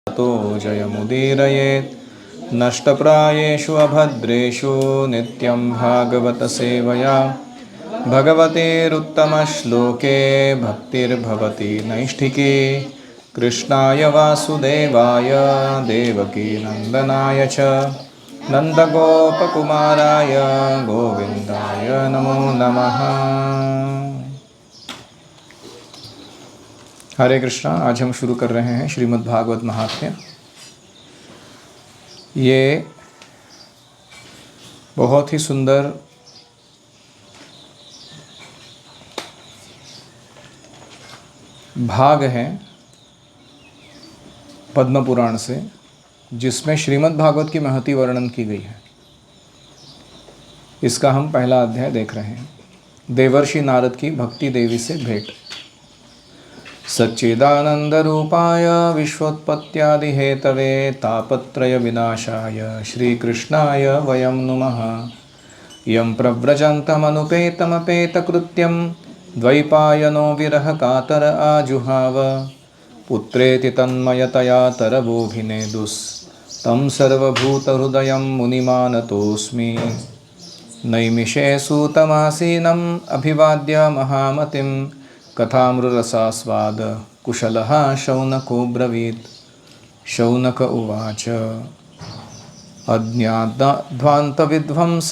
तो जयमुदीरयेत् नष्टप्रायेषु अभद्रेषु नित्यं भागवत सेवया भगवतेरुत्तमश्लोके भक्तिर्भवति नैष्ठिकी। कृष्णाय वासुदेवाय देवकीनन्दनाय च नन्दगोपकुमाराय गोविन्दाय नमो नमः। हरे कृष्णा। आज हम शुरू कर रहे हैं श्रीमद् भागवत महात्म्य। ये बहुत ही सुंदर भाग है पद्म पुराण से, जिसमें श्रीमद् भागवत की महती वर्णन की गई है। इसका हम पहला अध्याय देख रहे हैं। देवर्षि नारद की भक्ति देवी से भेंट। सच्चिदानंद रूपाय विश्वोत्पत्त्यादि हेतवे तापत्रय विनाशाय श्रीकृष्णाय वयं नुमः। यं प्रव्रजन्तमनुपेतमपेतकृत्यं द्वैपायनो विरह कातर आजुहाव। पुत्रेति तन्मयतया तरवोऽभिनेदुस् तं सर्वभूतहृदयं मुनिमानतोऽस्मि। नैमिषे सूतमासीनम् अभिवाद्य महामतिं कथामृतरसास्वाद कुशलः शौनको ब्रवीत्। शौनक उवाच अज्ञाध्वान्तविध्वंस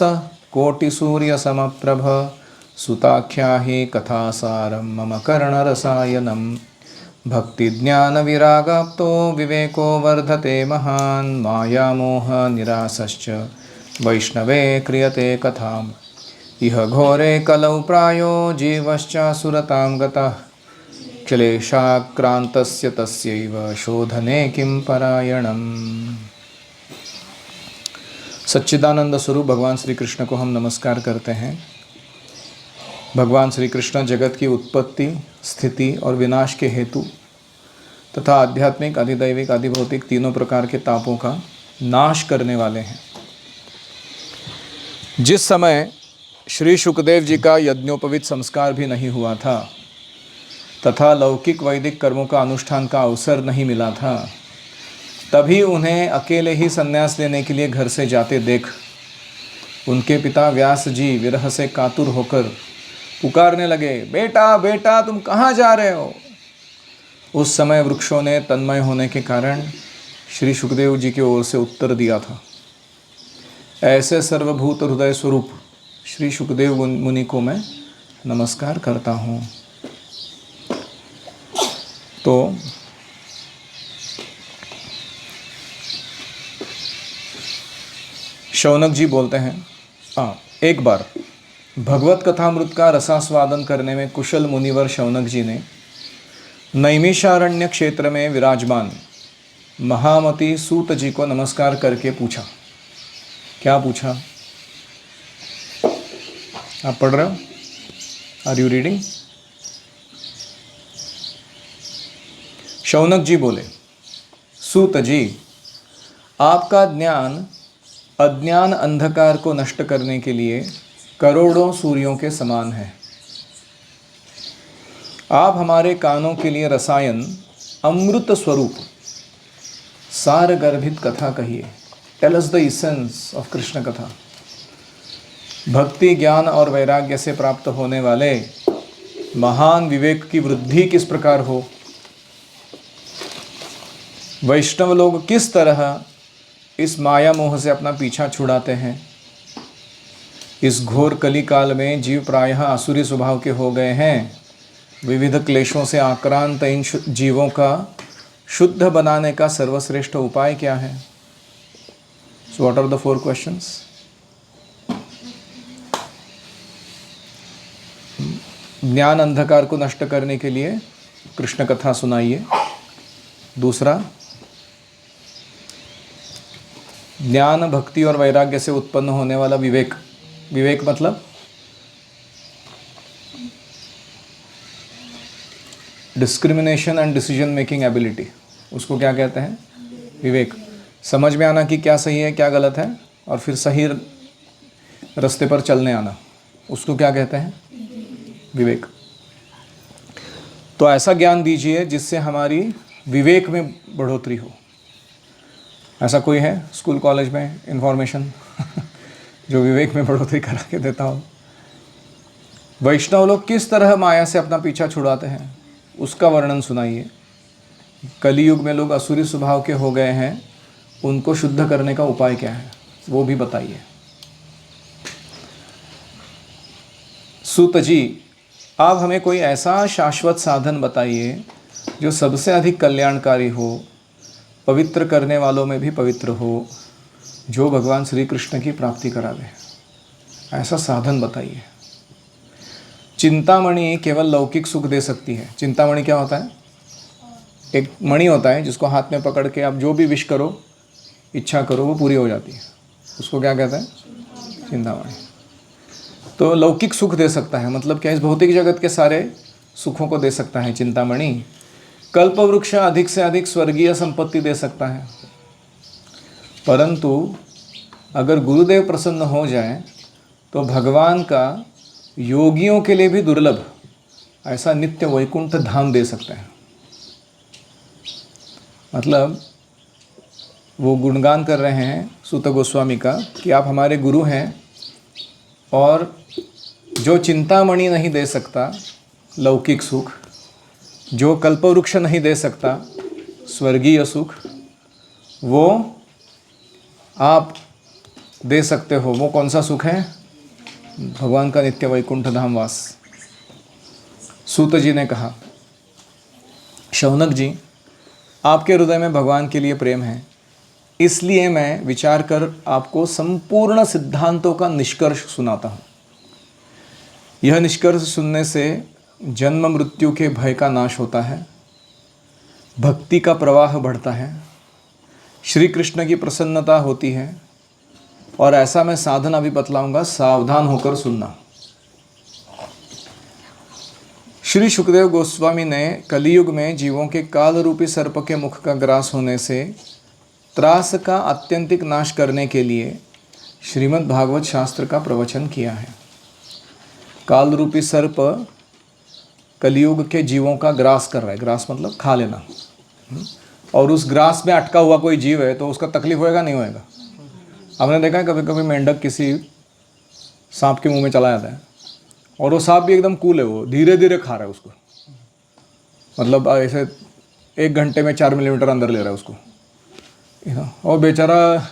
कोटिसूर्यसमप्रभ सुताख्या हि कथासारं मम कर्णरसायनं। भक्तिज्ञानविरागाप्तो विवेको वर्धते महान् मायामोहनिरासश्च वैष्णवे क्रियते कथाम्। इह घोरे कलौ प्रायो जीवश्चासुरतां गतः क्लेशाक्रान्तस्य तस्यैव शोधने किं परायणम्। सच्चिदानंद स्वरूप भगवान श्री कृष्ण को हम नमस्कार करते हैं। भगवान श्री कृष्ण जगत की उत्पत्ति, स्थिति और विनाश के हेतु तथा आध्यात्मिक, अधिदैविक, अधिभौतिक तीनों प्रकार के तापों का नाश करने वाले हैं। जिस समय श्री शुकदेव जी का यज्ञोपवीत संस्कार भी नहीं हुआ था तथा लौकिक वैदिक कर्मों का अनुष्ठान का अवसर नहीं मिला था, तभी उन्हें अकेले ही संन्यास लेने के लिए घर से जाते देख उनके पिता व्यास जी विरह से कातुर होकर पुकारने लगे, बेटा बेटा तुम कहाँ जा रहे हो। उस समय वृक्षों ने तन्मय होने के कारण श्री शुकदेव जी की ओर से उत्तर दिया था, ऐसे सर्वभूत हृदय स्वरूप श्री शुकदेव मुनि को मैं नमस्कार करता हूँ। तो शौनक जी बोलते हैं, एक बार भगवत कथामृत का रसास्वादन करने में कुशल मुनिवर शौनक जी ने नैमिषारण्य क्षेत्र में विराजमान महामती सूत जी को नमस्कार करके पूछा। क्या पूछा? आप पढ़ रहे हो? Are you reading? Shaunak ji बोले, सूत जी, आपका ज्ञान अज्ञान अंधकार को नष्ट करने के लिए करोड़ों सूर्यों के समान है। आप हमारे कानों के लिए रसायन अमृत स्वरूप सार गर्भित कथा कहिए। Tell us the essence of Krishna कथा। भक्ति, ज्ञान और वैराग्य से प्राप्त होने वाले महान विवेक की वृद्धि किस प्रकार हो, वैष्णव लोग किस तरह इस माया मोह से अपना पीछा छुड़ाते हैं। इस घोर कली काल में जीव प्रायः आसुरी स्वभाव के हो गए हैं। विविध क्लेशों से आक्रांत इन जीवों का शुद्ध बनाने का सर्वश्रेष्ठ उपाय क्या है? So what are the 4 questions? ज्ञान अंधकार को नष्ट करने के लिए कृष्ण कथा सुनाइए। दूसरा, ज्ञान, भक्ति और वैराग्य से उत्पन्न होने वाला विवेक। विवेक मतलब discrimination and decision making ability. उसको क्या कहते हैं? विवेक। समझ में आना कि क्या सही है क्या गलत है और फिर सही रास्ते पर चलने आना, उसको क्या कहते हैं? विवेक। तो ऐसा ज्ञान दीजिए जिससे हमारी विवेक में बढ़ोतरी हो। ऐसा कोई है स्कूल कॉलेज में इन्फॉर्मेशन जो विवेक में बढ़ोतरी करा के देता हो? वैष्णव लोग किस तरह माया से अपना पीछा छुड़ाते हैं उसका वर्णन सुनाइए। कलियुग में लोग असुरी स्वभाव के हो गए हैं, उनको शुद्ध करने का उपाय क्या है वो भी बताइए। सूत जी, आप हमें कोई ऐसा शाश्वत साधन बताइए जो सबसे अधिक कल्याणकारी हो, पवित्र करने वालों में भी पवित्र हो, जो भगवान श्री कृष्ण की प्राप्ति करा दे। ऐसा साधन बताइए। चिंतामणि केवल लौकिक सुख दे सकती है। चिंतामणि क्या होता है? एक मणि होता है जिसको हाथ में पकड़ के आप जो भी विश करो, इच्छा करो, वो पूरी हो जाती है। उसको क्या कहते हैं? चिंतामणि। तो लौकिक सुख दे सकता है, मतलब क्या? इस भौतिक जगत के सारे सुखों को दे सकता है चिंतामणि। कल्प वृक्ष अधिक से अधिक स्वर्गीय संपत्ति दे सकता है, परंतु अगर गुरुदेव प्रसन्न हो जाए तो भगवान का योगियों के लिए भी दुर्लभ ऐसा नित्य वैकुंठ धाम दे सकते हैं। मतलब वो गुणगान कर रहे हैं सूत गोस्वामी का कि आप हमारे गुरु हैं, और जो चिंतामणि नहीं दे सकता लौकिक सुख, जो कल्पवृक्ष नहीं दे सकता स्वर्गीय सुख, वो आप दे सकते हो। वो कौन सा सुख है? भगवान का नित्य वैकुंठ धाम वास। सूत जी ने कहा, शौनक जी, आपके हृदय में भगवान के लिए प्रेम है, इसलिए मैं विचार कर आपको संपूर्ण सिद्धांतों का निष्कर्ष सुनाता हूँ। यह निष्कर्ष सुनने से जन्म मृत्यु के भय का नाश होता है, भक्ति का प्रवाह बढ़ता है, श्री कृष्ण की प्रसन्नता होती है, और ऐसा मैं साधन अभी बतलाऊंगा, सावधान होकर सुनना। श्री सुखदेव गोस्वामी ने कलियुग में जीवों के काल रूपी सर्प के मुख का ग्रास होने से त्रास का आत्यंतिक नाश करने के लिए श्रीमद् भागवत शास्त्र का प्रवचन किया है। काल रूपी सर्प कलियुग के जीवों का ग्रास कर रहा है। ग्रास मतलब खा लेना। और उस ग्रास में अटका हुआ कोई जीव है तो उसका तकलीफ होएगा नहीं होएगा? आपने देखा है कभी कभी मेंढक किसी सांप के मुंह में चला जाता है और वो सांप भी एकदम कूल है, वो धीरे धीरे खा रहा है उसको, मतलब ऐसे 1 घंटे में 4 मिलीमीटर अंदर ले रहा है उसको, और बेचारा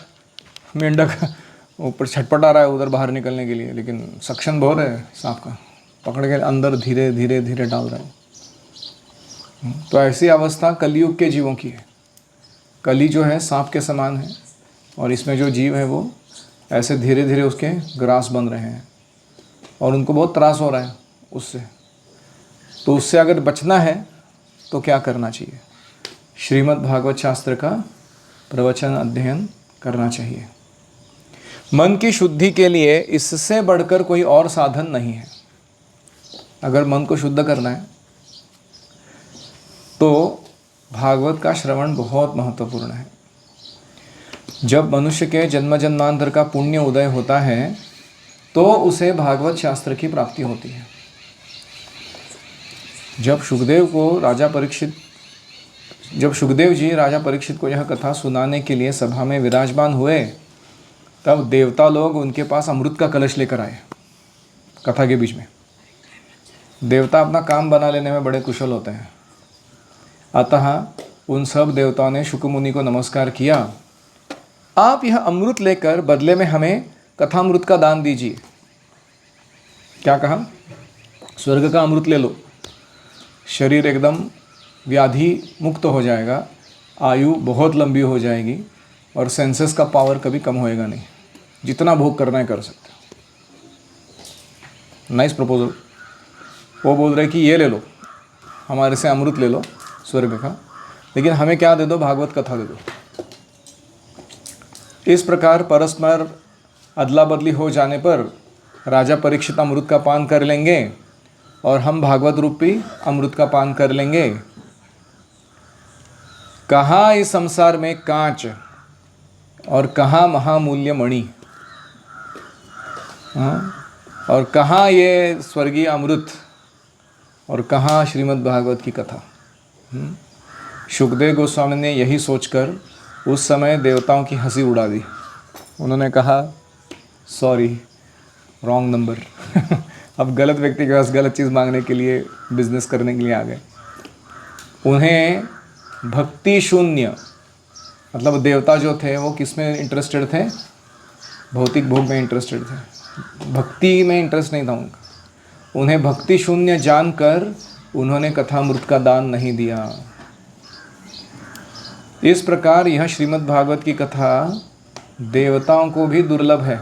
मेंढक ऊपर छटपटा रहा है उधर बाहर निकलने के लिए, लेकिन सक्शन बहुत है सांप का, पकड़ के अंदर धीरे धीरे धीरे डाल रहा है। तो ऐसी अवस्था कलियुग के जीवों की है। कली जो है सांप के समान है, और इसमें जो जीव है वो ऐसे धीरे धीरे उसके ग्रास बन रहे हैं और उनको बहुत त्रास हो रहा है उससे। तो उससे अगर बचना है तो क्या करना चाहिए? श्रीमद् भागवत शास्त्र का प्रवचन अध्ययन करना चाहिए। मन की शुद्धि के लिए इससे बढ़कर कोई और साधन नहीं है। अगर मन को शुद्ध करना है तो भागवत का श्रवण बहुत महत्वपूर्ण है। जब मनुष्य के जन्म जन्मांतर का पुण्य उदय होता है तो उसे भागवत शास्त्र की प्राप्ति होती है। जब सुखदेव जी राजा परीक्षित को यह कथा सुनाने के लिए सभा में विराजमान हुए, तब देवता लोग उनके पास अमृत का कलश लेकर आए। कथा के बीच में देवता अपना काम बना लेने में बड़े कुशल होते हैं, अतः उन सब देवताओं ने शुक मुनि को नमस्कार किया, आप यह अमृत लेकर बदले में हमें कथामृत का दान दीजिए। क्या कहा? स्वर्ग का अमृत ले लो, शरीर एकदम व्याधि मुक्त हो जाएगा, आयु बहुत लंबी हो जाएगी और सेंसेस का पावर कभी कम होएगा नहीं, जितना भोग करना है कर सकते हो। Nice proposal. वो बोल रहे कि ये ले लो, हमारे से अमृत ले लो स्वर्ग का, लेकिन हमें क्या दे दो? भागवत कथा दे दो। इस प्रकार परस्पर अदला बदली हो जाने पर राजा परीक्षित अमृत का पान कर लेंगे और हम भागवत रूपी अमृत का पान कर लेंगे। कहाँ इस संसार में कांच और कहाँ महामूल्य मणि, और कहाँ ये स्वर्गीय अमृत और कहाँ श्रीमद् भागवत की कथा। सुखदेव गोस्वामी ने यही सोचकर उस समय देवताओं की हंसी उड़ा दी। उन्होंने कहा सॉरी, रॉन्ग नंबर। अब गलत व्यक्ति के पास गलत चीज़ मांगने के लिए, बिजनेस करने के लिए आ गए। उन्हें भक्ति शून्य, मतलब देवता जो थे वो किस में इंटरेस्टेड थे? भौतिक भोग में इंटरेस्टेड थे, भक्ति में इंटरेस्ट नहीं था उनका। उन्हें भक्ति शून्य जानकर उन्होंने कथामृत का दान नहीं दिया। इस प्रकार यह श्रीमद् भागवत की कथा देवताओं को भी दुर्लभ है।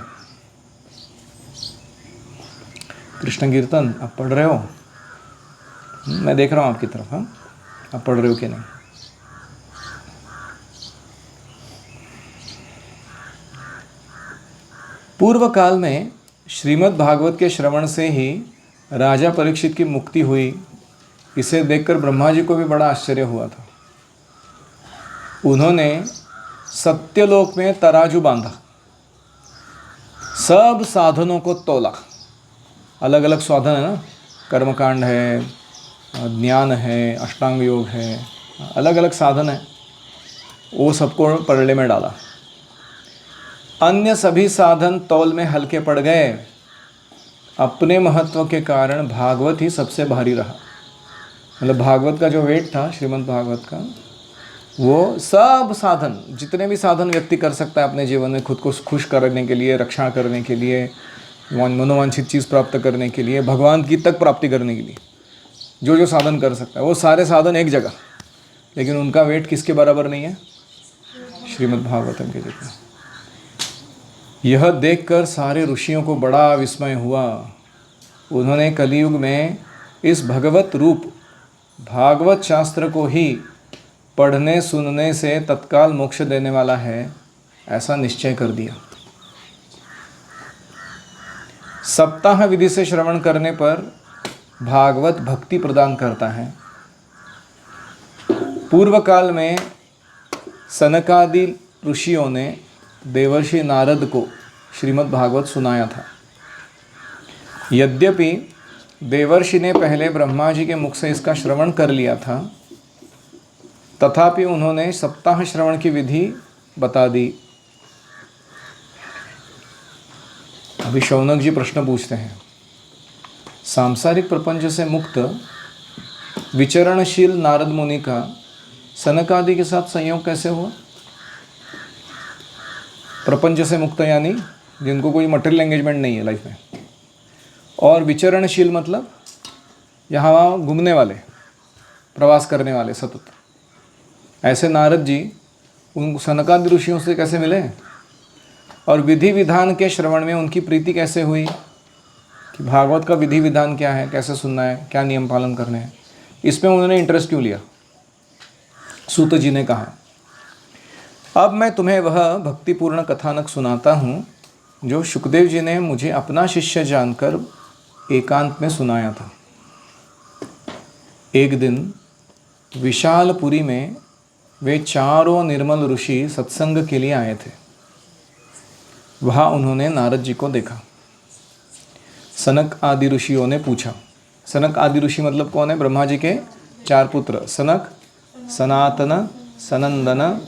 कृष्ण कीर्तन आप पढ़ रहे हो? मैं देख रहा हूँ आपकी तरफ। हाँ, आप पढ़ रहे हो कि नहीं? पूर्व काल में श्रीमद् भागवत के श्रवण से ही राजा परीक्षित की मुक्ति हुई। इसे देखकर ब्रह्मा जी को भी बड़ा आश्चर्य हुआ था। उन्होंने सत्यलोक में तराजू बांधा, सब साधनों को तोला। अलग अलग साधन है ना, कर्मकांड है, ज्ञान है, अष्टांग योग है, अलग अलग साधन है, वो सबको पलड़े में डाला। अन्य सभी साधन तौल में हल्के पड़ गए। अपने महत्व के कारण भागवत ही सबसे भारी रहा। मतलब भागवत का जो वेट था, श्रीमद् भागवत का, वो सब साधन, जितने भी साधन व्यक्ति कर सकता है अपने जीवन में खुद को खुश करने के लिए, रक्षा करने के लिए, मनोवांछित चीज़ प्राप्त करने के लिए, भगवान की तक प्राप्ति करने के लिए, जो जो साधन कर सकता है वो सारे साधन एक जगह, लेकिन उनका वेट किसके बराबर नहीं है? श्रीमद् भागवतम के जितना। यह देखकर सारे ऋषियों को बड़ा विस्मय हुआ। उन्होंने कलियुग में इस भगवत रूप भागवत शास्त्र को ही पढ़ने सुनने से तत्काल मोक्ष देने वाला है, ऐसा निश्चय कर दिया। सप्ताह विधि से श्रवण करने पर भागवत भक्ति प्रदान करता है। पूर्व काल में सनकादि ऋषियों ने देवर्षि नारद को श्रीमद् भागवत सुनाया था। यद्यपि देवर्षि ने पहले ब्रह्मा जी के मुख से इसका श्रवण कर लिया था, तथापि उन्होंने सप्ताह श्रवण की विधि बता दी। अभी शौनक जी प्रश्न पूछते हैं, सांसारिक प्रपंच से मुक्त विचरणशील नारद मुनि का सनकादि के साथ संयोग कैसे हुआ? प्रपंच से मुक्त यानी जिनको कोई मटेरियल एंगेजमेंट नहीं है लाइफ में, और विचरणशील मतलब यहाँ वहाँ घूमने वाले, प्रवास करने वाले सतत, ऐसे नारद जी उन सनकादि ऋषियों से कैसे मिले? और विधि विधान के श्रवण में उनकी प्रीति कैसे हुई कि भागवत का विधि विधान क्या है, कैसे सुनना है, क्या नियम पालन करने हैं, इसमें उन्होंने इंटरेस्ट क्यों लिया? सूत जी ने कहा, अब मैं तुम्हें वह भक्तिपूर्ण कथानक सुनाता हूँ जो शुकदेव जी ने मुझे अपना शिष्य जानकर एकांत में सुनाया था। एक दिन विशालपुरी में वे चारों निर्मल ऋषि सत्संग के लिए आए थे। वहाँ उन्होंने नारद जी को देखा। सनक आदि ऋषियों ने पूछा, सनक आदि ऋषि मतलब कौन है? ब्रह्मा जी के 4 पुत्र, सनक, सनातन, सनंदन,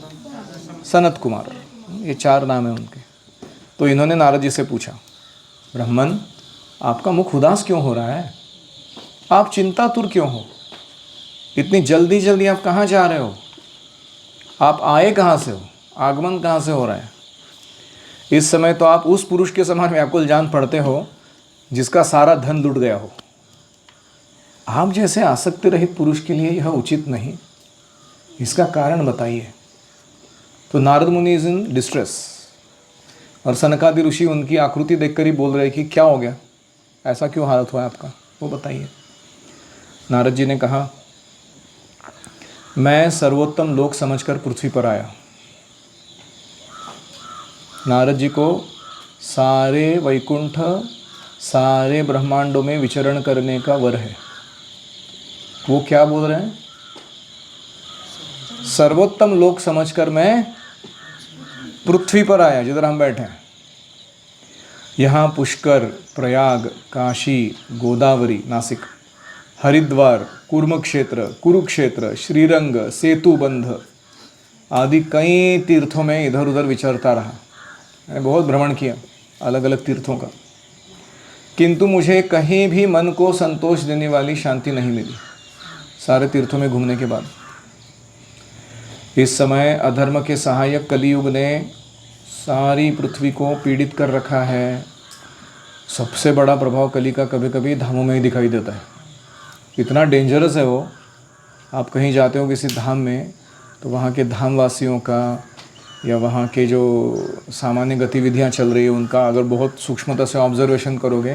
सनत कुमार, ये 4 नाम है उनके। तो इन्होंने नारद जी से पूछा, ब्राह्मण, आपका मुख उदास क्यों हो रहा है? आप चिंतातुर क्यों हो? इतनी जल्दी जल्दी आप कहाँ जा रहे हो? आप आए कहाँ से हो? आगमन कहाँ से हो रहा है? इस समय तो आप उस पुरुष के समान व्याकुल जान पड़ते हो जिसका सारा धन लुट गया हो। आप जैसे आसक्ति रहित पुरुष के लिए यह उचित नहीं, इसका कारण बताइए। तो नारद मुनि इज इन डिस्ट्रेस, और सनकादि ऋषि उनकी आकृति देखकर ही बोल रहे कि क्या हो गया, ऐसा क्यों हालत हुआ है आपका, वो बताइए। नारद जी ने कहा, मैं सर्वोत्तम लोक समझकर पृथ्वी पर आया। नारद जी को सारे वैकुंठ, सारे ब्रह्मांडों में विचरण करने का वर है। वो क्या बोल रहे हैं? सर्वोत्तम लोक समझकर मैं पृथ्वी पर आया, जिधर हम बैठे हैं। यहाँ पुष्कर, प्रयाग, काशी, गोदावरी, नासिक, हरिद्वार, कुर्म क्षेत्र, कुरुक्षेत्र, श्रीरंग, सेतुबंध आदि कई तीर्थों में इधर उधर विचरता रहा। मैंने बहुत भ्रमण किया अलग अलग तीर्थों का, किंतु मुझे कहीं भी मन को संतोष देने वाली शांति नहीं मिली सारे तीर्थों में घूमने के बाद। इस समय अधर्म के सहायक कलियुग ने सारी पृथ्वी को पीड़ित कर रखा है। सबसे बड़ा प्रभाव कली का कभी कभी धामों में ही दिखाई देता है। इतना डेंजरस है वो। आप कहीं जाते हो किसी धाम में, तो वहाँ के धामवासियों का या वहाँ के जो सामान्य गतिविधियाँ चल रही है उनका अगर बहुत सूक्ष्मता से ऑब्जर्वेशन करोगे,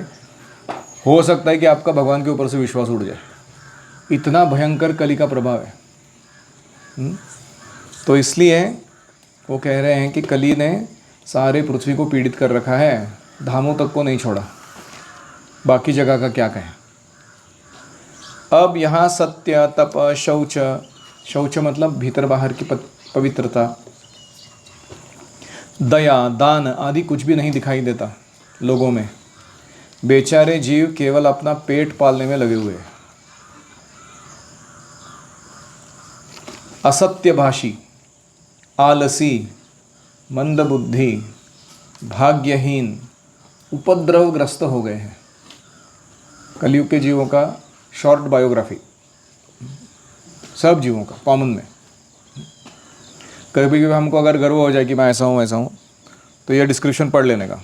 हो सकता है कि आपका भगवान के ऊपर से विश्वास उड़ जाए। इतना भयंकर कली का प्रभाव है। तो इसलिए वो कह रहे हैं कि कली ने सारे पृथ्वी को पीड़ित कर रखा है, धामों तक को नहीं छोड़ा, बाकी जगह का क्या कहें। अब यहाँ सत्य, तप, शौच, शौच मतलब भीतर बाहर की पवित्रता, दया, दान आदि कुछ भी नहीं दिखाई देता लोगों में। बेचारे जीव केवल अपना पेट पालने में लगे हुए हैं। असत्यभाषी, आलसी, मंदबुद्धि, भाग्यहीन, उपद्रवग्रस्त हो गए हैं। कलयुग के जीवों का शॉर्ट बायोग्राफी, सब जीवों का कॉमन में। कभी कभी हमको अगर गर्व हो जाए कि मैं ऐसा हूँ ऐसा हूँ, तो ये डिस्क्रिप्शन पढ़ लेने का,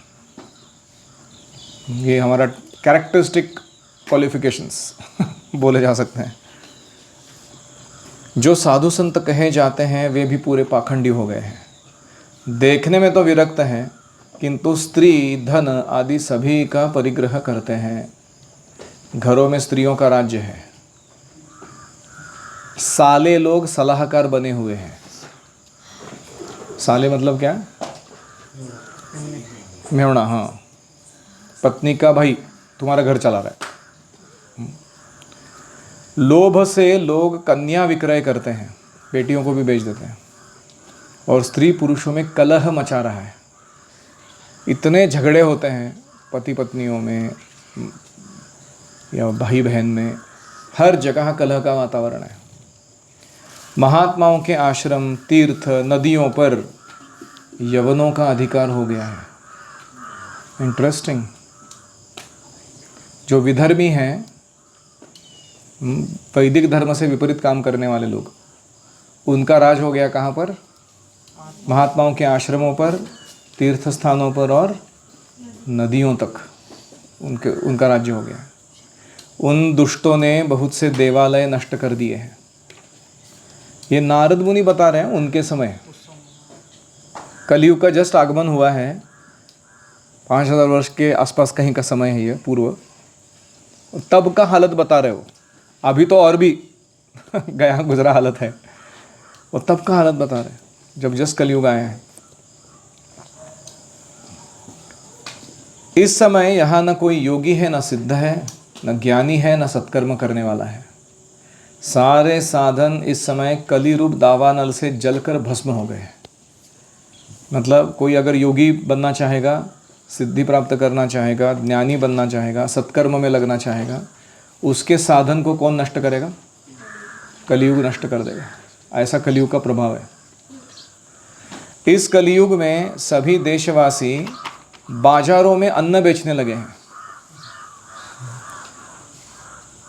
ये हमारा कैरेक्टरिस्टिक क्वालिफिकेशंस बोले जा सकते हैं। जो साधु संत कहे जाते हैं वे भी पूरे पाखंडी हो गए हैं। देखने में तो विरक्त हैं, किंतु स्त्री, धन आदि सभी का परिग्रह करते हैं। घरों में स्त्रियों का राज्य है। साले लोग सलाहकार बने हुए हैं। साले मतलब क्या? मेवना। हाँ, पत्नी का भाई तुम्हारा घर चला रहा है। लोभ से लोग कन्या विक्रय करते हैं, बेटियों को भी बेच देते हैं। और स्त्री पुरुषों में कलह मचा रहा है। इतने झगड़े होते हैं पति पत्नियों में या भाई बहन में, हर जगह कलह का वातावरण है। महात्माओं के आश्रम, तीर्थ, नदियों पर यवनों का अधिकार हो गया है। इंटरेस्टिंग। जो विधर्मी हैं, वैदिक धर्म से विपरीत काम करने वाले लोग, उनका राज हो गया कहाँ पर? महात्माओं के आश्रमों पर, तीर्थ स्थानों पर और नदियों तक उनका राज्य हो गया। उन दुष्टों ने बहुत से देवालय नष्ट कर दिए हैं। ये नारद मुनि बता रहे हैं उनके समय। कलयुग का जस्ट आगमन हुआ है, 5000 वर्ष के आसपास कहीं का समय है ये, पूर्व। तब का हालत बता रहे हो। अभी तो और भी गया गुजरा हालत है, और तब का हालत बता रहे हैं जब जस्ट कलयुग आए हैं। इस समय यहाँ न कोई योगी है, न सिद्ध है, न ज्ञानी है, न सत्कर्म करने वाला है। सारे साधन इस समय कली रूप दावानल से जलकर भस्म हो गए हैं। मतलब कोई अगर योगी बनना चाहेगा, सिद्धि प्राप्त करना चाहेगा, ज्ञानी बनना चाहेगा, सत्कर्म में लगना चाहेगा, उसके साधन को कौन नष्ट करेगा? कलियुग नष्ट कर देगा। ऐसा कलियुग का प्रभाव है। इस कलियुग में सभी देशवासी बाजारों में अन्न बेचने लगे हैं।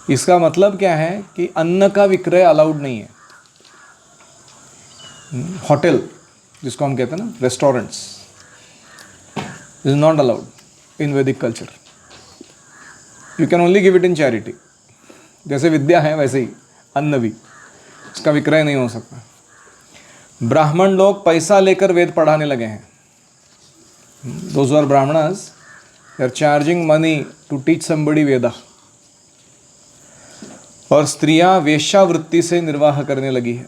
इसका मतलब क्या है कि अन्न का विक्रय अलाउड नहीं है। होटल जिसको हम कहते हैं ना, restaurants, is not allowed in Vedic culture. You can only give it in charity. जैसे विद्या है वैसे ही अन्न भी, इसका विक्रय नहीं हो सकता। ब्राह्मण लोग पैसा लेकर वेद पढ़ाने लगे हैं। Those are Brahmanas, they are charging money to teach somebody Veda. और स्त्रियां वेश्यावृत्ति से निर्वाह करने लगी है।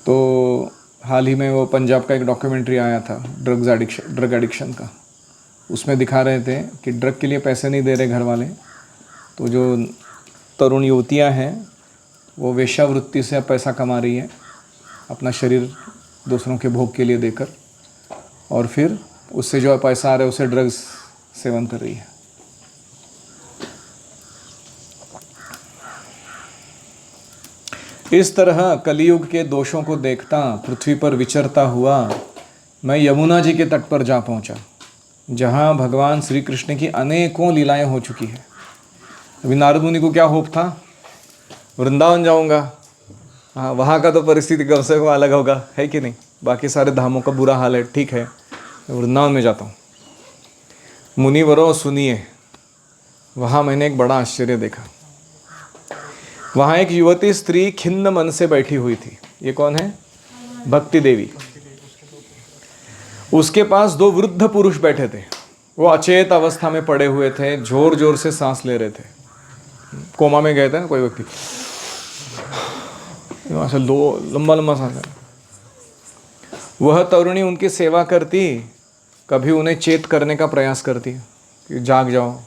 तो हाल ही में वो पंजाब का एक डॉक्यूमेंट्री आया था ड्रग एडिक्शन का। उसमें दिखा रहे थे कि ड्रग के लिए पैसे नहीं दे रहे घर वाले, तो जो तरुण युवतियां हैं वो वेश्यावृत्ति से पैसा कमा रही है, अपना शरीर दूसरों के भोग के लिए देकर, और फिर उससे जो पैसा आ रहा है उसे ड्रग्स सेवन कर रही है। इस तरह कलियुग के दोषों को देखता पृथ्वी पर विचरता हुआ मैं यमुना जी के तट पर जा पहुंचा, जहां भगवान श्री कृष्ण की अनेकों लीलाएं हो चुकी हैं। अभी नारद मुनि को क्या होप था, वृंदावन जाऊंगा, हाँ वहाँ का तो परिस्थिति कम से कम अलग होगा, है कि नहीं। बाकी सारे धामों का बुरा हाल है, ठीक है, मैं वृंदावन में जाता हूँ। मुनिवरों सुनिए, वहाँ मैंने एक बड़ा आश्चर्य देखा। वहाँ एक युवती स्त्री खिन्न मन से बैठी हुई थी। ये कौन है? भक्ति देवी। उसके पास दो वृद्ध पुरुष बैठे थे। वो अचेत अवस्था में पड़े हुए थे, जोर जोर से सांस ले रहे थे। कोमा में गए थे ना कोई व्यक्ति, ऐसा लंबा लंबा सांस। वह तरुणी उनकी सेवा करती, कभी उन्हें चेत करने का प्रयास करती कि जाग जाओ,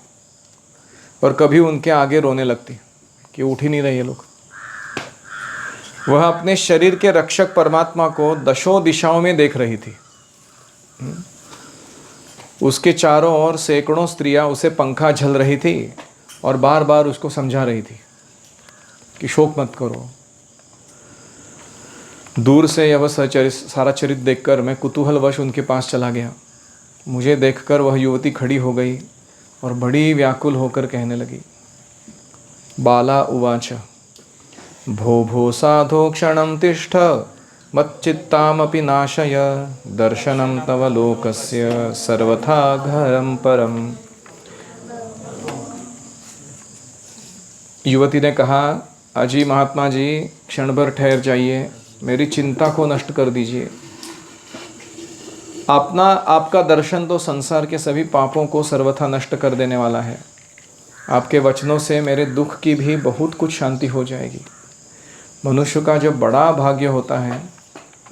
और कभी उनके आगे रोने लगती कि उठ ही नहीं रहे ये लोग। वह अपने शरीर के रक्षक परमात्मा को दशों दिशाओं में देख रही थी। उसके चारों ओर सैकड़ों स्त्रियां उसे पंखा झल रही थी और बार बार उसको समझा रही थी कि शोक मत करो। दूर से यह सारा चरित्र देखकर मैं कुतूहलवश उनके पास चला गया। मुझे देखकर वह युवती खड़ी हो गई और बड़ी व्याकुल होकर कहने लगी। बाला उवाच भो भो साधो क्षणं तिष्ठ मच्चित्तामपि नाशय दर्शनं तव लोकस्य सर्वथा घरं परम। युवती ने कहा, अजी महात्मा जी, क्षण भर ठहर जाइए, मेरी चिंता को नष्ट कर दीजिए। आपका दर्शन तो संसार के सभी पापों को सर्वथा नष्ट कर देने वाला है। आपके वचनों से मेरे दुख की भी बहुत कुछ शांति हो जाएगी। मनुष्य का जो बड़ा भाग्य होता है,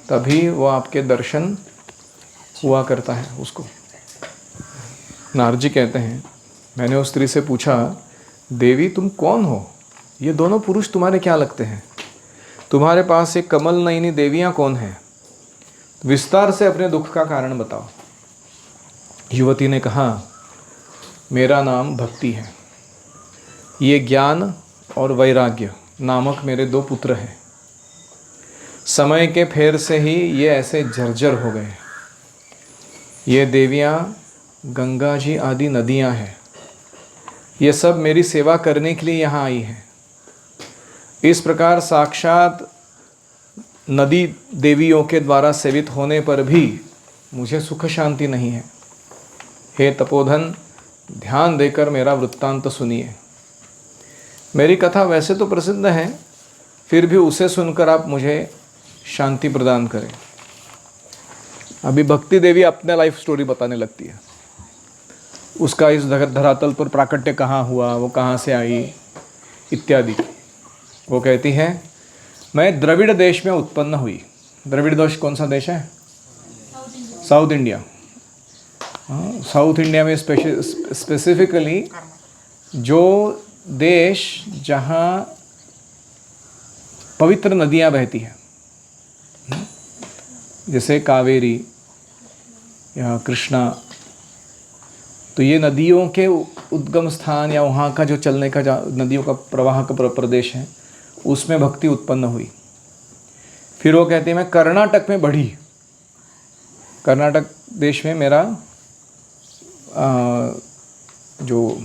तभी वो आपके दर्शन हुआ करता है उसको। नारद जी कहते हैं, मैंने उस स्त्री से पूछा, देवी तुम कौन हो? ये दोनों पुरुष तुम्हारे क्या लगते हैं? तुम्हारे पास एक कमल नयनी देवियाँ कौन हैं? विस्तार से अपने दुख का कारण बताओ। युवती ने कहा, मेरा नाम भक्ति है। ये ज्ञान और वैराग्य नामक मेरे दो पुत्र हैं। समय के फेर से ही ये ऐसे जर्जर हो गए। ये देवियाँ गंगा जी आदि नदियाँ हैं। ये सब मेरी सेवा करने के लिए यहाँ आई हैं। इस प्रकार साक्षात नदी देवियों के द्वारा सेवित होने पर भी मुझे सुख शांति नहीं है। हे तपोधन, ध्यान देकर मेरा वृत्तांत सुनिए। मेरी कथा वैसे तो प्रसिद्ध है, फिर भी उसे सुनकर आप मुझे शांति प्रदान करें। अभी भक्ति देवी अपने लाइफ स्टोरी बताने लगती है। उसका इस धरातल पर प्राकट्य कहाँ हुआ, वो कहाँ से आई इत्यादि। वो कहती है, मैं द्रविड़ देश में उत्पन्न हुई। द्रविड़ देश कौन सा देश है? South India. साउथ इंडिया में स्पेसिफिकली जो देश जहाँ पवित्र नदियाँ बहती हैं, जैसे कावेरी या कृष्णा, तो ये नदियों के उद्गम स्थान या वहाँ का जो चलने का नदियों का प्रवाह का प्रदेश है, उसमें भक्ति उत्पन्न हुई। फिर वो कहते हैं, मैं कर्नाटक में बढ़ी। कर्नाटक देश में मेरा जो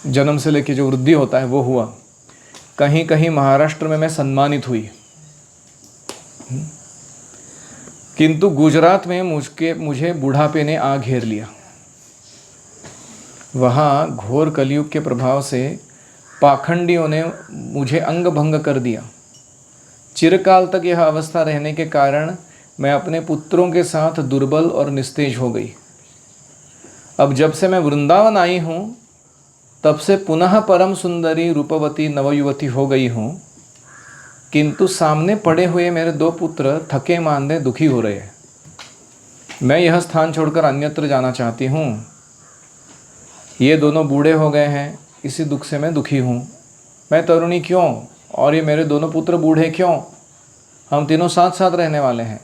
जन्म से लेके जो वृद्धि होता है वो हुआ। कहीं कहीं महाराष्ट्र में मैं सम्मानित हुई, किंतु गुजरात में मुझे बुढ़ापे ने आ घेर लिया। वहाँ घोर कलयुग के प्रभाव से पाखंडियों ने मुझे अंग भंग कर दिया। चिरकाल तक यह अवस्था रहने के कारण मैं अपने पुत्रों के साथ दुर्बल और निस्तेज हो गई। अब जब से मैं वृंदावन आई हूँ, तब से पुनः परम सुंदरी रूपवती नवयुवती हो गई हूँ, किंतु सामने पड़े हुए मेरे दो पुत्र थके मांदे दुखी हो रहे हैं। मैं यह स्थान छोड़कर अन्यत्र जाना चाहती हूँ। ये दोनों बूढ़े हो गए हैं, इसी दुख से मैं दुखी हूँ। मैं तरुणी क्यों, और ये मेरे दोनों पुत्र बूढ़े क्यों? हम तीनों साथ साथ रहने वाले हैं,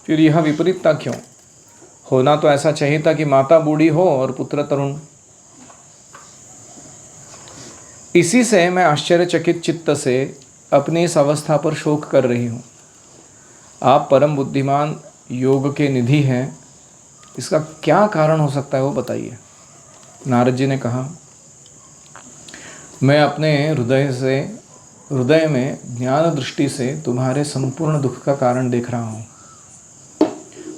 फिर यह विपरीतता क्यों? होना तो ऐसा चाहिए था कि माता बूढ़ी हो और पुत्र तरुण। इसी से मैं आश्चर्यचकित चित्त से अपनी इस अवस्था पर शोक कर रही हूँ। आप परम बुद्धिमान योग के निधि हैं, इसका क्या कारण हो सकता है वो बताइए। नारद जी ने कहा, मैं अपने हृदय में ज्ञान दृष्टि से तुम्हारे संपूर्ण दुख का कारण देख रहा हूँ।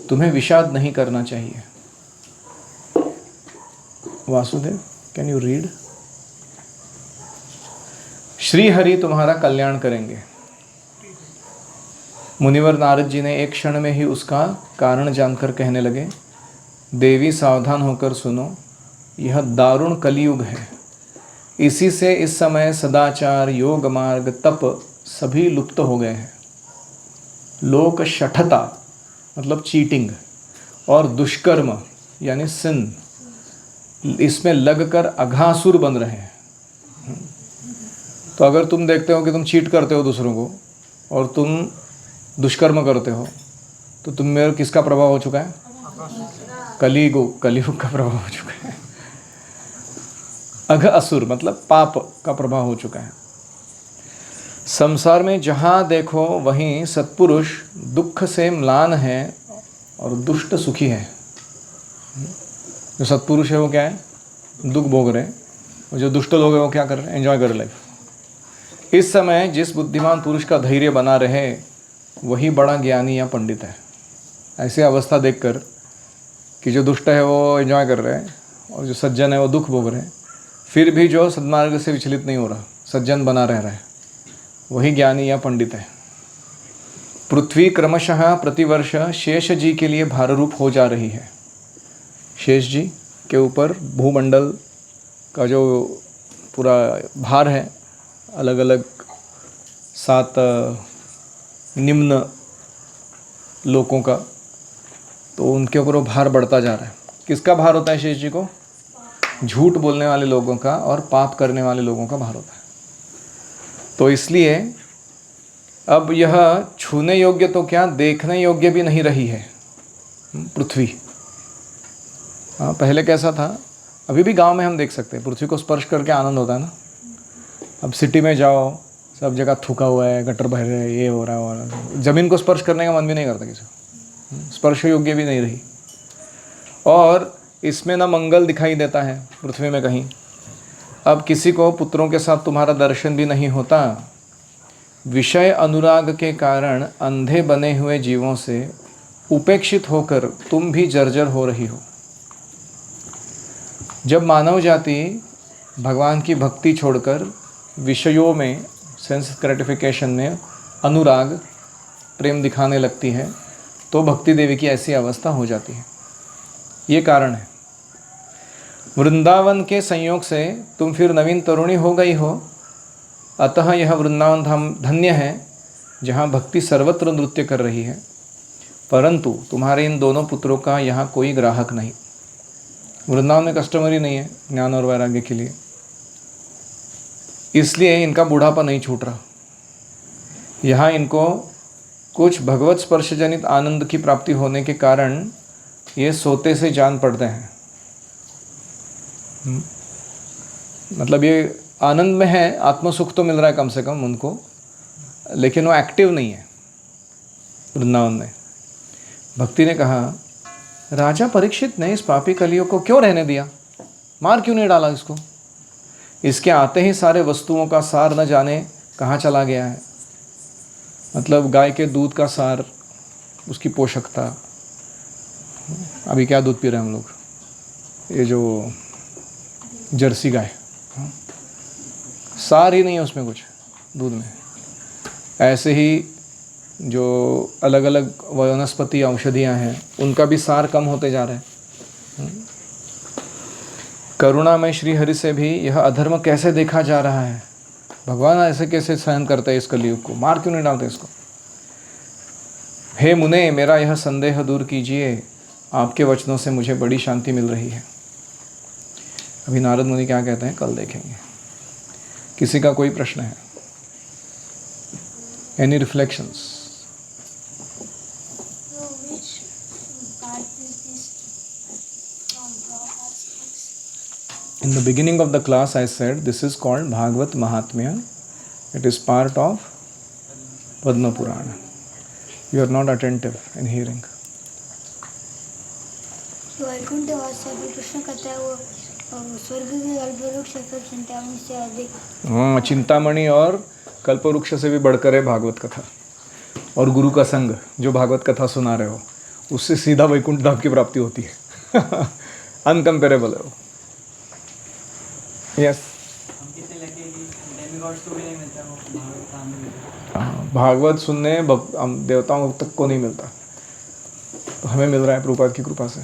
तुम्हें विषाद नहीं करना चाहिए। Vasudev, can you read? Shri Hari तुम्हारा कल्याण करेंगे। मुनिवर नारद जी ने एक क्षण में ही उसका कारण जानकर कहने लगे, देवी सावधान होकर सुनो, यह दारुण कलियुग है। इसी से इस समय सदाचार, योग मार्ग, तप सभी लुप्त हो गए हैं। लोक शठता मतलब चीटिंग और दुष्कर्म यानी सिन, इसमें लगकर अघासुर बन रहे हैं। तो अगर तुम देखते हो कि तुम चीट करते हो दूसरों को और तुम दुष्कर्म करते हो, तो तुम में किसका प्रभाव हो चुका है? कलियुग का प्रभाव हो चुका है। अघ असुर मतलब पाप का प्रभाव हो चुका है। संसार में जहाँ देखो वहीं सत्पुरुष दुख से म्लान है और दुष्ट सुखी है। जो सत्पुरुष है वो क्या है? दुख भोग रहे हैं, और जो दुष्ट लोग हैं वो क्या कर रहे हैं? एंजॉय कर रहे लाइफ। इस समय जिस बुद्धिमान पुरुष का धैर्य बना रहे वही बड़ा ज्ञानी या पंडित है। ऐसी अवस्था देखकर कि जो दुष्ट है वो एंजॉय कर रहे हैं और जो सज्जन है वो दुख भोग रहे हैं, फिर भी जो सद्मार्ग से विचलित नहीं हो रहा, सज्जन बना रह रहा है, वही ज्ञानी या पंडित है। पृथ्वी क्रमशः प्रतिवर्ष शेष जी के लिए भाररूप हो जा रही है। शेष जी के ऊपर भूमंडल का जो पूरा भार है, अलग अलग 7 निम्न लोकों का, तो उनके ऊपर वो भार बढ़ता जा रहा है। किसका भार होता है शेष जी को? झूठ बोलने वाले लोगों का और पाप करने वाले लोगों का भार होता है। तो इसलिए अब यह छूने योग्य तो क्या, देखने योग्य भी नहीं रही है पृथ्वी। हाँ, पहले कैसा था? अभी भी गांव में हम देख सकते हैं, पृथ्वी को स्पर्श करके आनंद होता है ना। अब सिटी में जाओ, सब जगह थूका हुआ है, गटर बह रहे हैं, ये हो रहा है, और ज़मीन को स्पर्श करने का मन भी नहीं करता किसी को, स्पर्श योग्य भी नहीं रही। और इसमें ना मंगल दिखाई देता है पृथ्वी में कहीं। अब किसी को पुत्रों के साथ तुम्हारा दर्शन भी नहीं होता। विषय अनुराग के कारण अंधे बने हुए जीवों से उपेक्षित होकर तुम भी जर्जर हो रही हो। जब मानव जाति भगवान की भक्ति छोड़कर विषयों में, सेंस ग्रेटिफिकेशन में अनुराग, प्रेम दिखाने लगती है, तो भक्ति देवी की ऐसी अवस्था हो जाती है। ये कारण है। वृंदावन के संयोग से तुम फिर नवीन तरुणी हो गई हो, अतः यह वृंदावन धाम धन्य है जहाँ भक्ति सर्वत्र नृत्य कर रही है। परंतु तुम्हारे इन दोनों पुत्रों का यहाँ कोई ग्राहक नहीं। वृंदावन में कस्टमर ही नहीं है ज्ञान और वैराग्य के लिए, इसलिए इनका बूढ़ापा नहीं छूट रहा। यहाँ इनको कुछ भगवत स्पर्श जनित आनंद की प्राप्ति होने के कारण ये सोते से जान पड़ते हैं। मतलब ये आनंद में है, आत्मसुख तो मिल रहा है कम से कम उनको, लेकिन वो एक्टिव नहीं है वृंदावन में। भक्ति ने कहा, राजा परीक्षित ने इस पापी कलियुग को क्यों रहने दिया? मार क्यों नहीं डाला इसको? इसके आते ही सारे वस्तुओं का सार न जाने कहाँ चला गया है। मतलब गाय के दूध का सार, उसकी पोषकता। अभी क्या दूध पी रहे हैं हम लोग? ये जो जर्सी गाय, सार ही नहीं है उसमें कुछ दूध में। ऐसे ही जो अलग अलग वनस्पति औषधियाँ हैं, उनका भी सार कम होते जा रहे हैं। करुणा में श्री हरि से भी यह अधर्म कैसे देखा जा रहा है? भगवान ऐसे कैसे सहन करते हैं इस कलियुग को? मार क्यों नहीं डालते इसको? हे मुने, मेरा यह संदेह दूर कीजिए, आपके वचनों से मुझे बड़ी शांति मिल रही है। अभी नारद मुनि क्या कहते हैं कल देखेंगे। किसी का कोई प्रश्न है? Any reflections? In the beginning of the class, I said this is called Bhagavad Mahatmya. It is part of Padma Purana. You are not attentive in hearing. Vaikuntha वास अभी कृष्ण कहता है वो स्वर्ग के कल्पवृक्ष सब चिंतामणि से अधिक। चिंतामणि और कल्पवृक्ष से भी बढ़कर है भागवत कथा और गुरु का संग। जो भागवत कथा सुना रहे हो उससे सीधा वैकुंठ धाम की प्राप्ति होती है। अनकम्पेरेबल है वो। यस, भागवत सुनने देवताओं तक को नहीं मिलता, तो हमें मिल रहा है प्रभुपाद की कृपा से।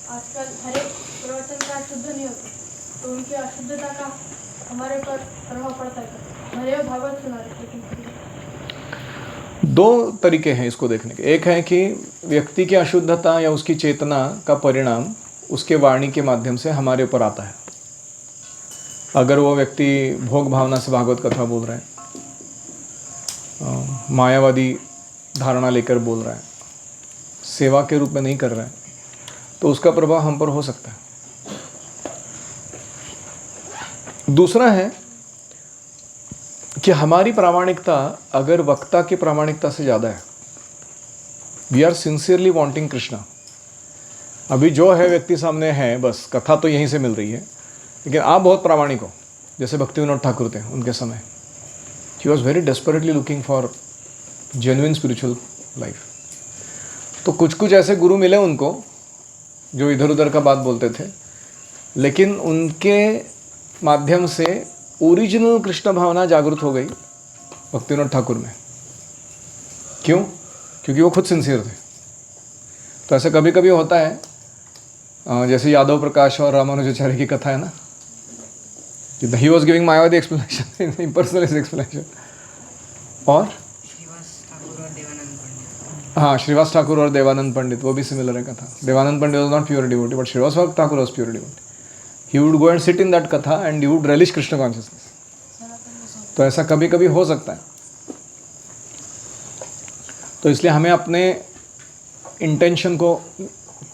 आजकल हर एक प्रवचनकार शुद्ध नहीं होते, तो उनकी अशुद्धता का हमारे पर प्रभाव पड़ता है। भले वो भागवत सुना रहे लेकिन दो तरीके हैं इसको देखने के। एक है कि व्यक्ति की अशुद्धता या उसकी चेतना का परिणाम उसके वाणी के माध्यम से हमारे ऊपर आता है। अगर वो व्यक्ति भोग भावना से भागवत कथा बोल रहा है, मायावादी धारणा लेकर बोल रहा है, सेवा के रूप में नहीं कर रहा है, तो उसका प्रभाव हम पर हो सकता है। दूसरा है कि हमारी प्रामाणिकता अगर वक्ता की प्रामाणिकता से ज़्यादा है, we are sincerely wanting Krishna. अभी जो है व्यक्ति सामने है, बस कथा तो यहीं से मिल रही है, लेकिन आप बहुत प्रामाणिक हो, जैसे भक्ति विनोद ठाकुर थे उनके समय। He was very desperately looking for genuine spiritual life. तो कुछ कुछ ऐसे गुरु मिले उनको जो इधर उधर का बात बोलते थे, लेकिन उनके माध्यम से ओरिजिनल कृष्ण भावना जागृत हो गई भक्ति विनोद ठाकुर में। क्यों? क्योंकि वो खुद सिंसियर थे। तो ऐसा कभी कभी होता है, जैसे यादव प्रकाश और रामानुजाचार्य की कथा है ना, he was giving Mayavadi explanation, impersonal explanation. और हाँ, श्रीवास ठाकुर और देवानंद पंडित, वो भी सिमिलर है कथा। Devananda Pandit was not pure devotee, but Srivas Thakur was pure devotee. He would go and sit in that katha and you would release Krishna consciousness. तो ऐसा कभी कभी हो सकता है। तो इसलिए हमें अपने इंटेंशन को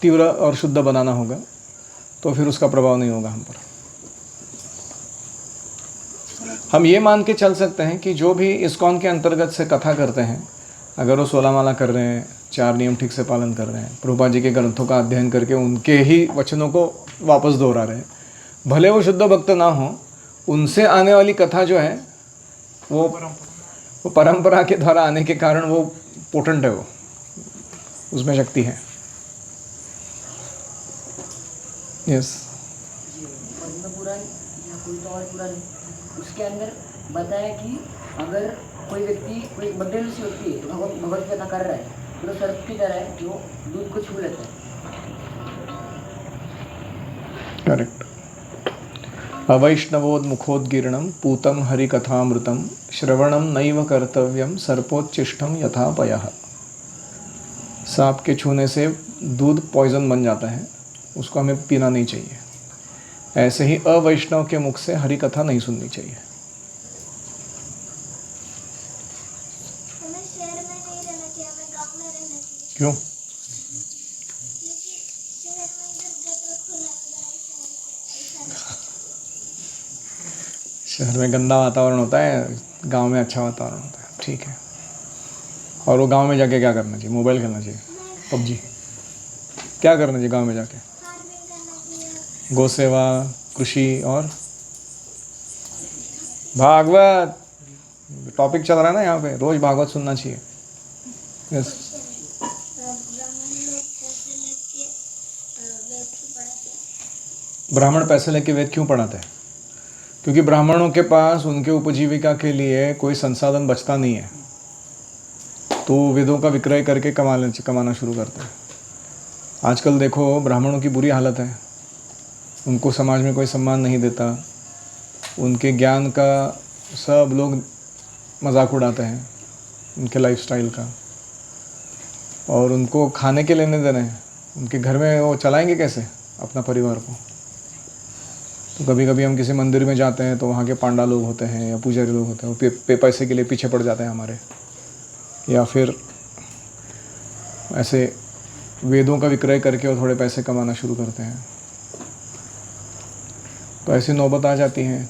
तीव्र और शुद्ध बनाना होगा, तो फिर उसका प्रभाव नहीं होगा हम पर। हम ये मान के चल सकते हैं कि जो भी इस्कॉन के अंतर्गत से कथा करते हैं, अगर वो 16 माला कर रहे हैं, 4 नियम ठीक से पालन कर रहे हैं, प्रभुपाद जी के ग्रंथों का अध्ययन करके उनके ही वचनों को वापस दोहरा रहे हैं, भले वो शुद्ध भक्त ना हो, उनसे आने वाली कथा जो है वो परंपरा के द्वारा आने के कारण वो पोटेंट है, वो उसमें शक्ति है। यस, पद्म पुराण या कोई तो और पुराण, उसके अंदर बताया कि अगर कोई व्यक्ति कोई मध्यम सी व्यक्ति है, भगवत कथा कर रहा है, तो सर्प की तरह है जो दूध को छू लेता है। करेक्ट। अवैष्णवोन्मुखोद्गीर्णं पूतं हरिकथामृतं श्रवणं नैव कर्तव्यं सर्पोच्चिष्टं यथा पयः। सांप के छूने से दूध पॉइजन बन जाता है, उसको हमें पीना नहीं चाहिए। ऐसे ही अवैष्णव के मुख से हरि कथा नहीं सुननी चाहिए। हमें शहर में नहीं रहना चाहिए, हमें गांव में रहना चाहिए। क्यों? क्योंकि शहर में इधर गटर खुला है। शहर में गंदा वातावरण होता है, गांव में अच्छा वातावरण होता है। ठीक है। और वो गांव में जाके क्या करना चाहिए? मोबाइल खेलना चाहिए, पबजी। क्या करना चाहिए गांव में जाके? फार्मिंग करना चाहिए। गौ सेवा, कृषि और भागवत। टॉपिक चल रहा है ना यहाँ पे, रोज भागवत सुनना चाहिए। यस। ब्राह्मण लोग पैसे लेके वेद क्यों पढ़ाते हैं? ब्राह्मण पैसे लेके वेद क्यों पढ़ाते हैं? क्योंकि ब्राह्मणों के पास उनके उपजीविका के लिए कोई संसाधन बचता नहीं है, तो वेदों का विक्रय करके कमाना शुरू करते हैं। आजकल देखो ब्राह्मणों की बुरी हालत है, उनको समाज में कोई सम्मान नहीं देता, उनके ज्ञान का सब लोग मजाक उड़ाते हैं, उनके लाइफस्टाइल का, और उनको खाने के लेने देने हैं, उनके घर में वो चलाएंगे कैसे अपना परिवार को? तो कभी कभी हम किसी मंदिर में जाते हैं तो वहाँ के पांडा लोग होते हैं या पुजारी लोग होते हैं, वो पैसे के लिए पीछे पड़ जाते हैं हमारे, या फिर ऐसे वेदों का विक्रय करके वो थोड़े पैसे कमाना शुरू करते हैं। तो ऐसी नौबत आ जाती है,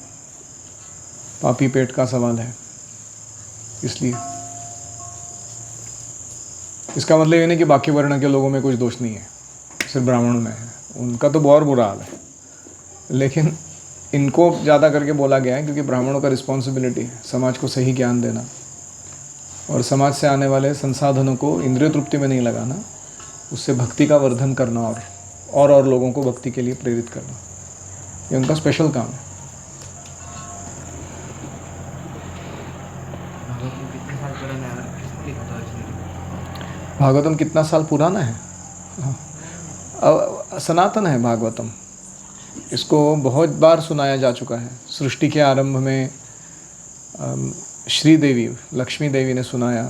पापी पेट का सवाल है। इसलिए इसका मतलब ये नहीं कि बाकी वर्ण के लोगों में कुछ दोष नहीं है, सिर्फ ब्राह्मणों में है, उनका तो बहुत बुरा हाल है। लेकिन इनको ज़्यादा करके बोला गया है क्योंकि ब्राह्मणों का रिस्पॉन्सिबिलिटी है समाज को सही ज्ञान देना और समाज से आने वाले संसाधनों को इंद्रिय तृप्ति में नहीं लगाना, उससे भक्ति का वर्धन करना और लोगों को भक्ति के लिए प्रेरित करना, ये उनका स्पेशल काम है। भागवतम कितना साल पुराना है? सनातन है भागवतम, इसको बहुत बार सुनाया जा चुका है। सृष्टि के आरंभ में श्री देवी लक्ष्मी देवी ने सुनाया,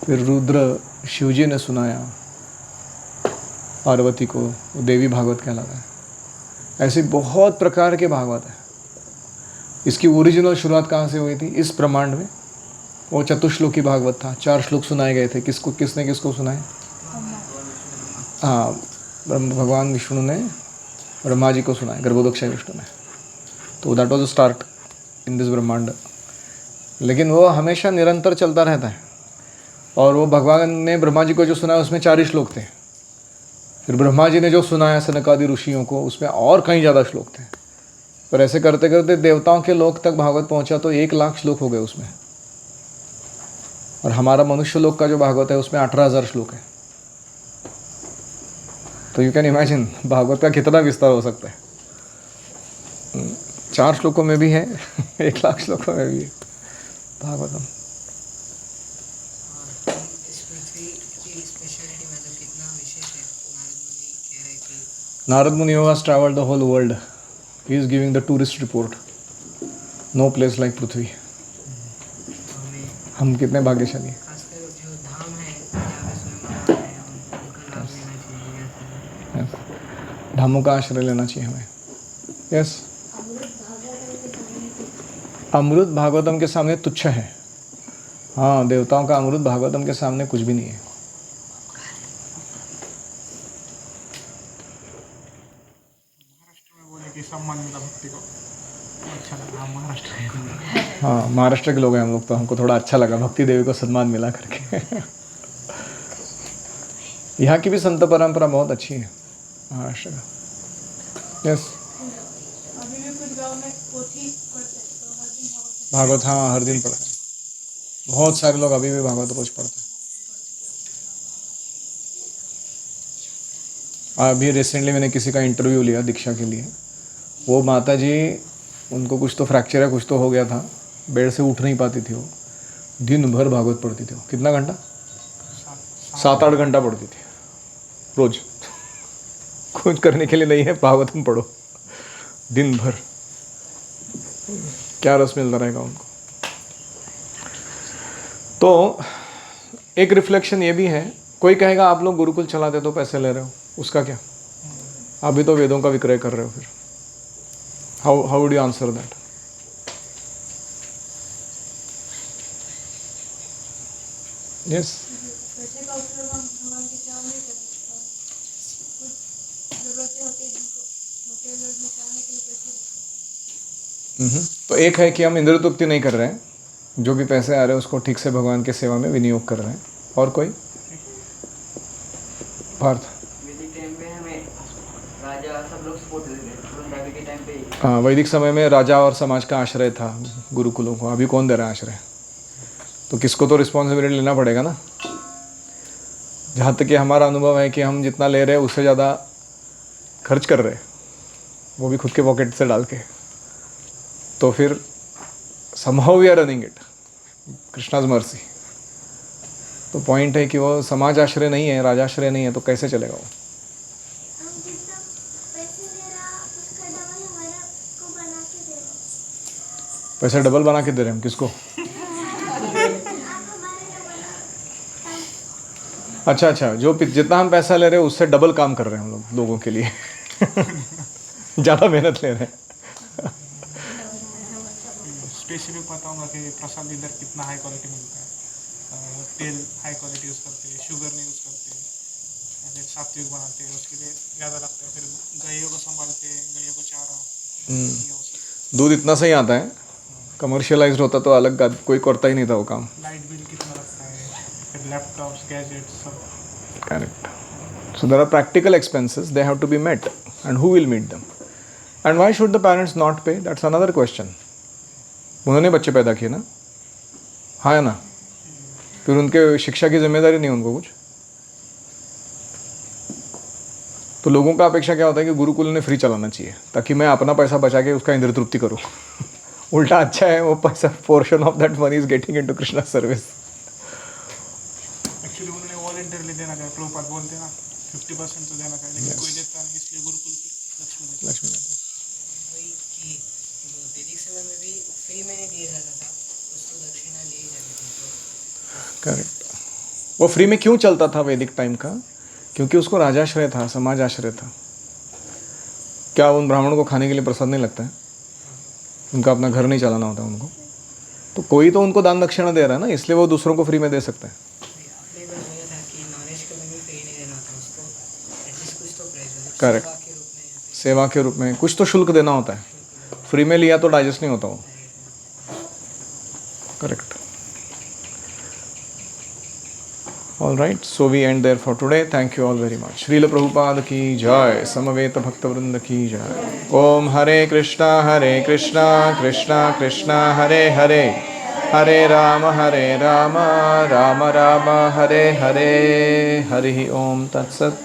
फिर रुद्र शिवजी ने सुनाया पार्वती को, वो देवी भागवत कहलाता है। ऐसे बहुत प्रकार के भागवत हैं। इसकी ओरिजिनल शुरुआत कहाँ से हुई थी? इस ब्रह्मांड में वो चतुश्लोकी भागवत था, 4 श्लोक सुनाए गए थे। किसने किसको सुनाए? हाँ, भगवान विष्णु ने ब्रह्मा जी को सुनाए, गर्भोदक्ष विष्णु ने। तो that was the start in this ब्रह्मांड। लेकिन वो हमेशा निरंतर चलता रहता है। और वो भगवान ने ब्रह्मा जी को जो सुनाया उसमें 4 ही श्लोक थे। फिर ब्रह्मा जी ने जो सुनाया सनकादि ऋषियों को, उसमें और कई ज़्यादा श्लोक थे। पर ऐसे करते करते देवताओं के लोक तक भागवत पहुंचा तो 1 लाख श्लोक हो गए उसमें। और हमारा मनुष्य लोक का जो भागवत है उसमें 18,000 श्लोक है। तो यू कैन इमेजिन भागवत का कितना विस्तार हो सकता है। 4 श्लोकों में भी है 1 लाख श्लोकों में भी है भागवतम। नारद मुनि has traveled the whole world. He is giving the tourist report. No place like पृथ्वी। हम कितने भाग्यशाली हैं। धामों का आश्रय लेना चाहिए हमें। यस, अमृत भागवतम के सामने तुच्छ है। हाँ, देवताओं का अमृत भागवतम के सामने कुछ भी नहीं है। सम्मान मिला भक्ति को, अच्छा लगा। हम महाराष्ट्र के, हाँ, महाराष्ट्र के लोग हैं हम लोग, तो हमको थोड़ा अच्छा लगा भक्ति देवी को सम्मान मिला करके। यहाँ की भी संत परंपरा बहुत अच्छी है महाराष्ट्र का। यस, अभी भी कुछ गाँव में पोथी पढ़ते हैं, तो हर दिन भागवत, हाँ, हर दिन पढ़ते हैं। बहुत सारे लोग अभी भी भागवत रोज पढ़ते हैं। अभी रिसेंटली मैंने किसी का इंटरव्यू लिया दीक्षा के लिए। वो माता जी, उनको कुछ तो फ्रैक्चर है, कुछ तो हो गया था, बेड से उठ नहीं पाती थी। वो दिन भर भागवत पढ़ती थी। वो कितना घंटा? 7-8 घंटा पढ़ती थी रोज। कुछ करने के लिए नहीं है, भागवतम पढ़ो दिन भर। क्या रस मिलता रहेगा उनको। तो एक रिफ्लेक्शन ये भी है, कोई कहेगा आप लोग गुरुकुल चलाते तो पैसे ले रहे हो, उसका क्या? आप भी तो वेदों का विक्रय कर रहे हो। फिर how would you answer that? Yes, पैसे का उपयोग हम भगवान की सेवा नहीं कर सकते। कुछ जरूरतें होती है जिनको मोटे लोग निकालने के लिए पैसे। तो एक है कि हम इंद्रिय तृप्ति नहीं कर रहे हैं, जो भी पैसे आ रहे हैं उसको ठीक से भगवान की सेवा में विनियोग कर रहे हैं। और कोई पार्थ? राजा सब लोग सपोर्ट देते थे के टाइम पे। हाँ, वैदिक समय में राजा और समाज का आश्रय था गुरुकुलों को। अभी कौन दे रहा है आश्रय? तो किसको तो रिस्पॉन्सिबिलिटी लेना पड़ेगा ना। जहाँ तक कि हमारा अनुभव है कि हम जितना ले रहे हैं उससे ज़्यादा खर्च कर रहे हैं, वो भी खुद के पॉकेट से डाल के। तो फिर somehow we are running it, Krishna's mercy. तो पॉइंट है कि वो समाज आश्रय नहीं है, राजाश्रय नहीं है, तो कैसे चलेगा वो? पैसे डबल बना के दे रहे हैं हम किसको? अच्छा, जो जितना हम पैसा ले रहे हैं उससे डबल काम कर रहे हैं हम लोगों के लिए। ज़्यादा मेहनत ले रहे हैं। स्पेसिफिक बताऊंगा कि प्रसाद इधर कितना हाई क्वालिटी मिलता है। तेल हाई क्वालिटी यूज़ करते हैं, शुगर नहीं यूज़ करते, फिर सात्विक बनाते हैं, उसके लिए ज़्यादा लगता है। फिर गायों को संभालते हैं, गायों को चारा, दूध इतना सही आता है, कमर्शियलाइज्ड होता तो अलग कोई करता ही नहीं था वो काम. लाइट बिल कितना लगता है, फिर लैपटॉप्स गैजेट्स सब. Correct. So there are practical expenses, they have to be met, and who will meet them? And why should the parents not pay? That's another question. उन्होंने बच्चे पैदा किए ना, हाँ है ना, फिर उनके शिक्षा की जिम्मेदारी नहीं उनको कुछ. तो लोगों का अपेक्षा क्या होता है कि गुरुकुल ने फ्री चलाना चाहिए ताकि मैं अपना पैसा बचा के उसका इंद्र तृप्ति करूँ. उल्टा अच्छा है, वो पैसा portion of that money is getting into Krishna service. Actually उन्होंने वॉलंटियरली देना चाहिए. प्रभुपाद बोलते हैं ना 50% तो देना चाहिए, लेकिन कोई देता नहीं, इसलिए गुरुकुल की लक्ष्मी देते. वही कि जो वैदिक समय में भी फ्री में नहीं दिया जाता था, कुछ तो दक्षिणा ली जाती थी. करेक्ट. वो फ्री में क्यों चलता था वैदिक टाइम का? क्योंकि उसको राजाश्रय था, समाज आश्रय था. क्या उन ब्राह्मणों को खाने के लिए प्रसाद नहीं लगता है? उनका अपना घर नहीं चलाना होता उनको, तो कोई तो उनको दान दक्षिणा दे रहा है ना, इसलिए वो दूसरों को फ्री में दे सकते हैं. आपने बताया था कि नॉलेज का भी फ्री नहीं देना था उसको, एटलीस्ट कुछ तो प्राइस करेक्ट. के रूप में सेवा के रूप में कुछ तो शुल्क देना होता है. फ्री में लिया तो डाइजेस्ट नहीं होता वो. Correct. All right, so we end there for today. Thank you all very much. Srila Prabhupada ki jai, Samaveta Bhakta Vrinda ki jai. Om Hare Krishna, Krishna Krishna, Hare Hare, Hare Rama, Rama Rama, Hare Hare, Hare Om Tat Sat.